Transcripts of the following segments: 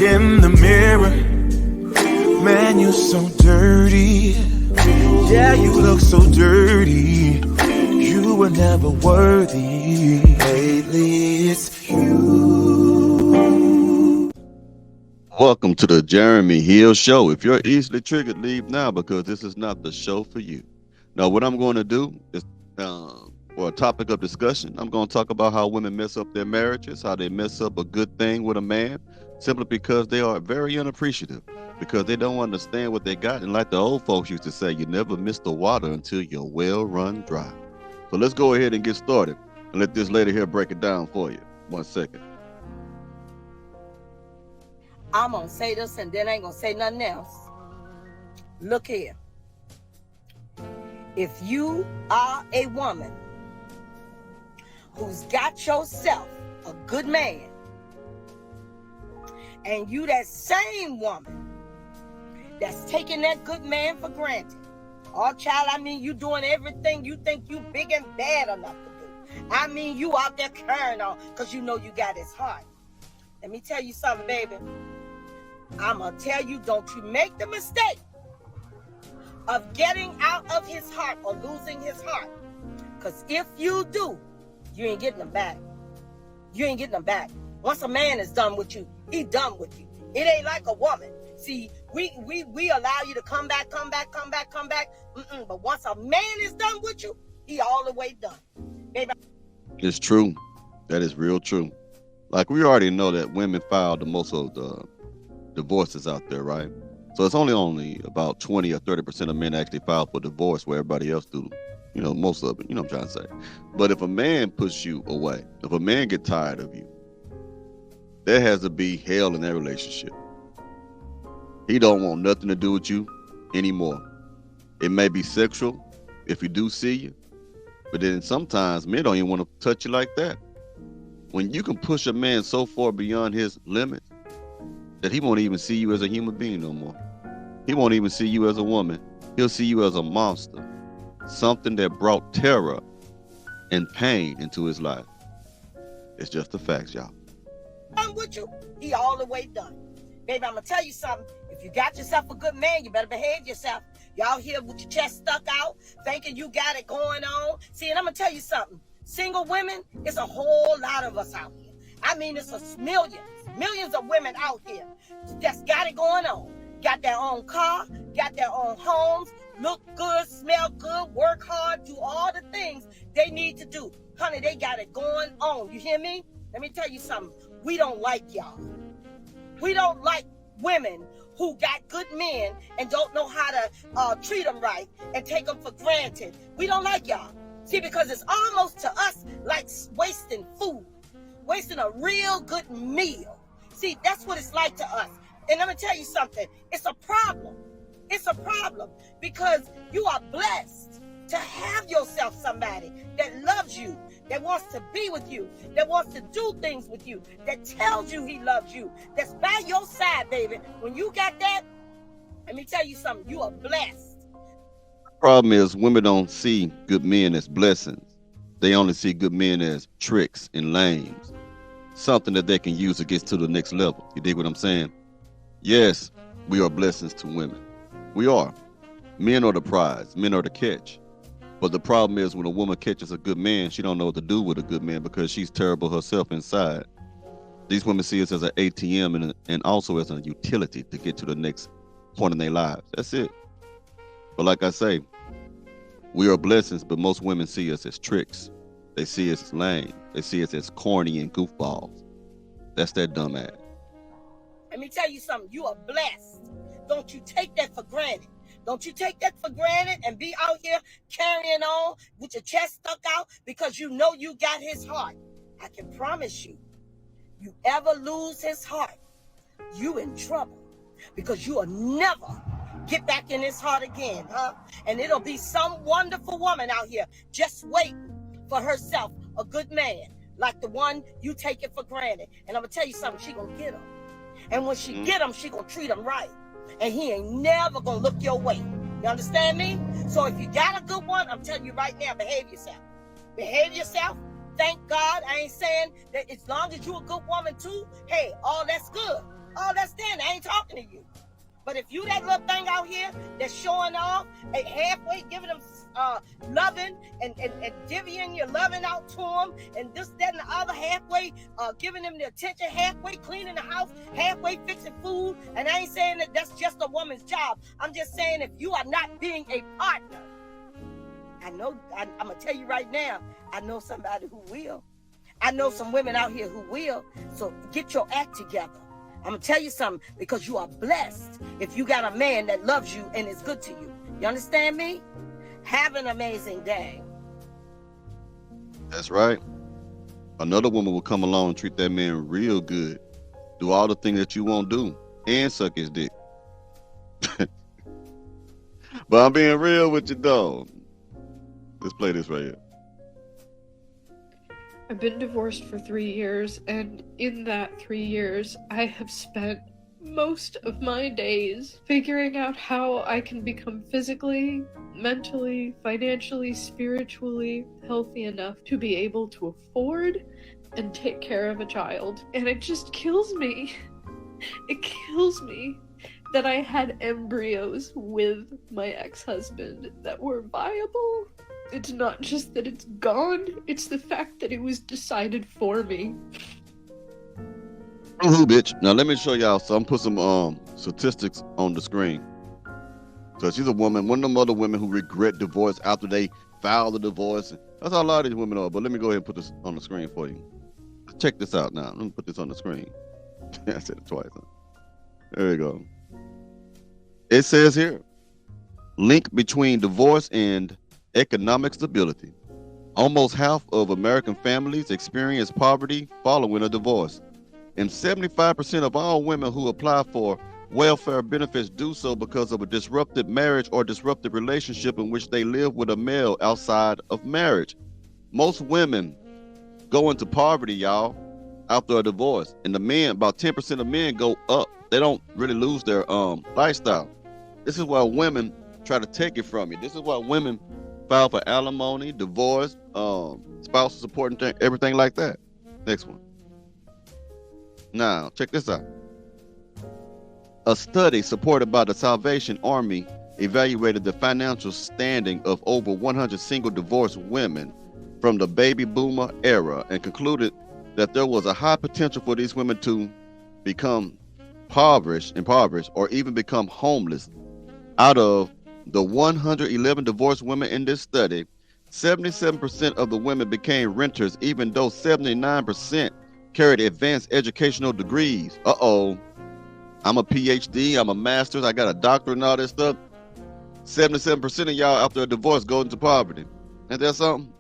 in the mirror. Man, you're so dirty. Yeah, you look so dirty. You were never worthy. Lately, it's you. Welcome to the Jeremy Hill Show. If you're easily triggered, leave now because this is not the show for you. Now, what I'm going to do is, for a topic of discussion, I'm going to talk about how women mess up their marriages, how they mess up a good thing with a man, simply because they are very unappreciative, because they don't understand what they got. And like the old folks used to say, you never miss the water until your well run dry. So let's go ahead and get started and let this lady here break it down for you. 1 second. I'm going to say this and then I ain't going to say nothing else. Look here. If you are a woman who's got yourself a good man, and you that same woman that's taking that good man for granted, oh child, I mean you doing everything you think you big and bad enough to do. I mean you out there carrying on because you know you got his heart. Let me tell you something, baby. I'm going to tell you, don't you make the mistake of getting out of his heart or losing his heart. Because if you do, you ain't getting him back. You ain't getting him back. Once a man is done with you, he done with you. It ain't like a woman. See, we allow you to come back. But once a man is done with you, he all the way done. Baby. It's true. That is real true. Like we already know that women file the most of the divorces out there, right? So it's only about 20 or 30% of men actually file for divorce, where everybody else do, most of it, what I'm trying to say. But if a man puts you away, if a man get tired of you, there has to be hell in that relationship. He don't want nothing to do with you anymore. It may be sexual if he do see you, but then sometimes men don't even want to touch you like that. When you can push a man so far beyond his limits that he won't even see you as a human being no more. He won't even see you as a woman. He'll see you as a monster, something that brought terror and pain into his life. It's just the facts, y'all. I'm with you. He all the way done. Baby, I'm going to tell you something. If you got yourself a good man, you better behave yourself. Y'all here with your chest stuck out, thinking you got it going on. See, and I'm going to tell you something. Single women, it's a whole lot of us out here. I mean, it's millions of women out here that's got it going on. Got their own car, got their own homes, look good, smell good, work hard, do all the things they need to do. Honey, they got it going on. You hear me? Let me tell you something. We don't like y'all. We don't like women who got good men and don't know how to treat them right and take them for granted. We don't like y'all. See, because it's almost to us like wasting food, wasting a real good meal. See, that's what it's like to us. And let me tell you something. It's a problem. It's a problem because you are blessed to have yourself somebody that loves you, that wants to be with you, that wants to do things with you, that tells you he loves you, that's by your side, baby. When you got that, let me tell you something. You are blessed. The problem is women don't see good men as blessings. They only see good men as tricks and lames. Something that they can use to get to the next level. You dig what I'm saying? Yes, we are blessings to women. We are. Men are the prize. Men are the catch. But the problem is when a woman catches a good man, she don't know what to do with a good man because she's terrible herself inside. These women see us as an ATM and also as a utility to get to the next point in their lives. That's it. But like I say, we are blessings, but most women see us as tricks. They see us as lame. They see us as corny and goofballs. That's that dumb ass. Let me tell you something. You are blessed. Don't you take that for granted. Don't you take that for granted and be out here carrying on with your chest stuck out because you know you got his heart. I can promise you, you ever lose his heart, you in trouble because you will never get back in his heart again, huh? And it'll be some wonderful woman out here just waiting for herself a good man like the one you take it for granted. And I'm going to tell you something, she going to get him. And when she get him, she going to treat him right. And he ain't never going to look your way. You understand me? So if you got a good one, I'm telling you right now, behave yourself. Behave yourself. Thank God. I ain't saying that as long as you a good woman too, hey, all that's good. All that's talking to you. But if you that little thing out here that's showing off, halfway giving them loving and divvying your loving out to them, and this, that, and the other, halfway giving them the attention, halfway cleaning the house, halfway fixing food, and I ain't saying that that's just a woman's job. I'm just saying if you are not being a partner, I know, I'm going to tell you right now, I know somebody who will. I know some women out here who will. So get your act together. I'm going to tell you something, because you are blessed if you got a man that loves you and is good to you. You understand me? Have an amazing day. That's right. Another woman will come along and treat that man real good. Do all the things that you won't do and suck his dick. But I'm being real with you, though. Let's play this right here. I've been divorced for 3 years, and in that 3 years, I have spent most of my days figuring out how I can become physically, mentally, financially, spiritually healthy enough to be able to afford and take care of a child. And it just kills me. It kills me that I had embryos with my ex-husband that were viable. It's not just that it's gone, it's the fact that it was decided for me. Bitch. Now let me show y'all some, put some statistics on the screen. So she's a woman, one of them other women who regret divorce after they filed the divorce. That's how a lot of these women are, but let me go ahead and put this on the screen for you. Check this out now. Let me put this on the screen. I said it twice. Huh? There you go. It says here, link between divorce and economic stability. Almost half of American families experience poverty following a divorce, and 75% of all women who apply for welfare benefits do so because of a disrupted marriage or disrupted relationship in which they live with a male outside of marriage. Most women go into poverty, y'all, after a divorce, and the men, about 10% of men go up. They don't really lose their lifestyle. This is why women try to take it from you. This is why women file for alimony, divorce, spousal support, and everything like that. Next one. Now, check this out. A study supported by the Salvation Army evaluated the financial standing of over 100 single divorced women from the baby boomer era and concluded that there was a high potential for these women to become impoverished, or even become homeless. Out of the 111 divorced women in this study, 77% of the women became renters, even though 79% carried advanced educational degrees. I'm a PhD, I'm a master's, I got a doctorate and all this stuff. 77% of y'all after a divorce go into poverty. Ain't that something?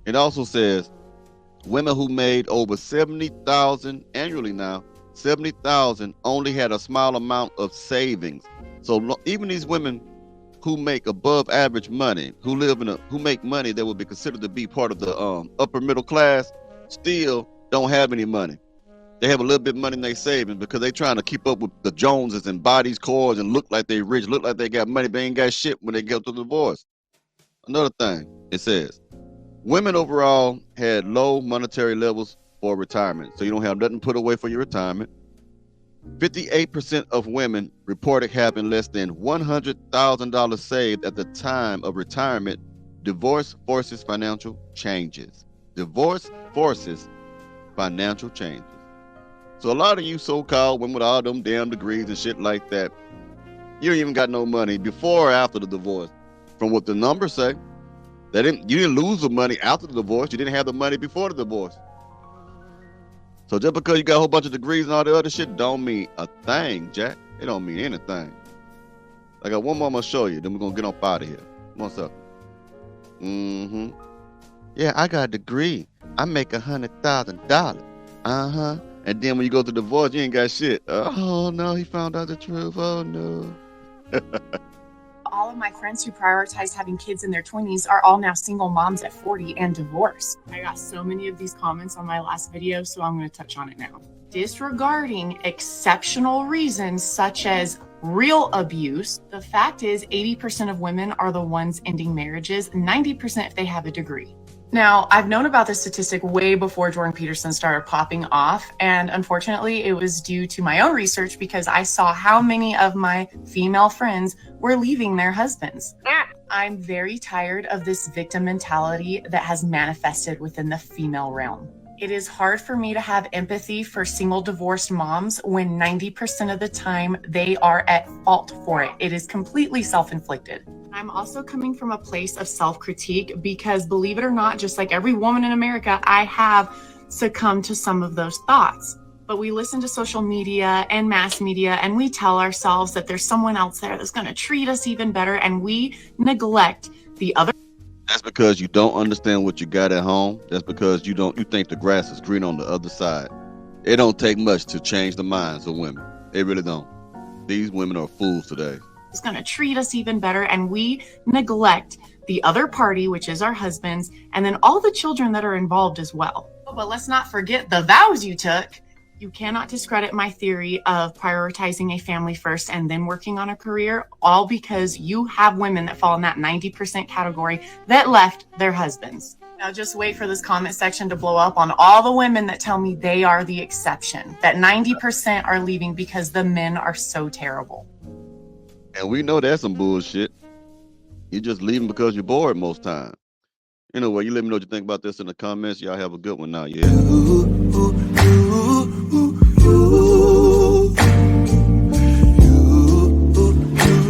It also says women who made over $70,000 annually now, $70,000 only had a small amount of savings. So even these women who make above average money, who make money that would be considered to be part of the upper middle class, still don't have any money. They have a little bit of money in their savings because they trying to keep up with the Joneses and buy these cars and look like they rich, look like they got money, but ain't got shit when they get to the divorce. Another thing, it says, women overall had low monetary levels for retirement, so you don't have nothing put away for your retirement. 58% of women reported having less than $100,000 saved at the time of retirement. Divorce forces financial changes. Divorce forces financial changes. So a lot of you so-called women with all them damn degrees and shit like that, you ain't even got no money before or after the divorce. From what the numbers say, you didn't lose the money after the divorce. You didn't have the money before the divorce. So just because you got a whole bunch of degrees and all the other shit don't mean a thing, Jack. It don't mean anything. I got one more I'm gonna show you, then we're gonna get on out of here. What's up? Yeah, I got a degree. I make $100,000. And then when you go to divorce, you ain't got shit. Oh no, he found out the truth. Oh no. All of my friends who prioritized having kids in their 20s are all now single moms at 40 and divorced. I got so many of these comments on my last video, so I'm going to touch on it now. Disregarding exceptional reasons such as real abuse, the fact is 80% of women are the ones ending marriages, 90% if they have a degree. Now, I've known about this statistic way before Jordan Peterson started popping off, and unfortunately, it was due to my own research because I saw how many of my female friends were leaving their husbands. I'm very tired of this victim mentality that has manifested within the female realm. It is hard for me to have empathy for single divorced moms when 90% of the time they are at fault for it. It is completely self-inflicted. I'm also coming from a place of self-critique because, believe it or not, just like every woman in America, I have succumbed to some of those thoughts. But we listen to social media and mass media and we tell ourselves that there's someone else there that's going to treat us even better, and we neglect the other. That's because you don't understand what you got at home. That's because you think the grass is green on the other side. It don't take much to change the minds of women. It really don't. These women are fools today. It's going to treat us even better, and we neglect the other party, which is our husbands, and then all the children that are involved as well. But let's not forget the vows you took. You cannot discredit my theory of prioritizing a family first and then working on a career, all because you have women that fall in that 90% category that left their husbands. Now just wait for this comment section to blow up on all the women that tell me they are the exception, that 90% are leaving because the men are so terrible. And we know that's some bullshit. You just leaving because you're bored most times. Anyway, you let me know what you think about this in the comments. Y'all have a good one now, yeah? Ooh, ooh,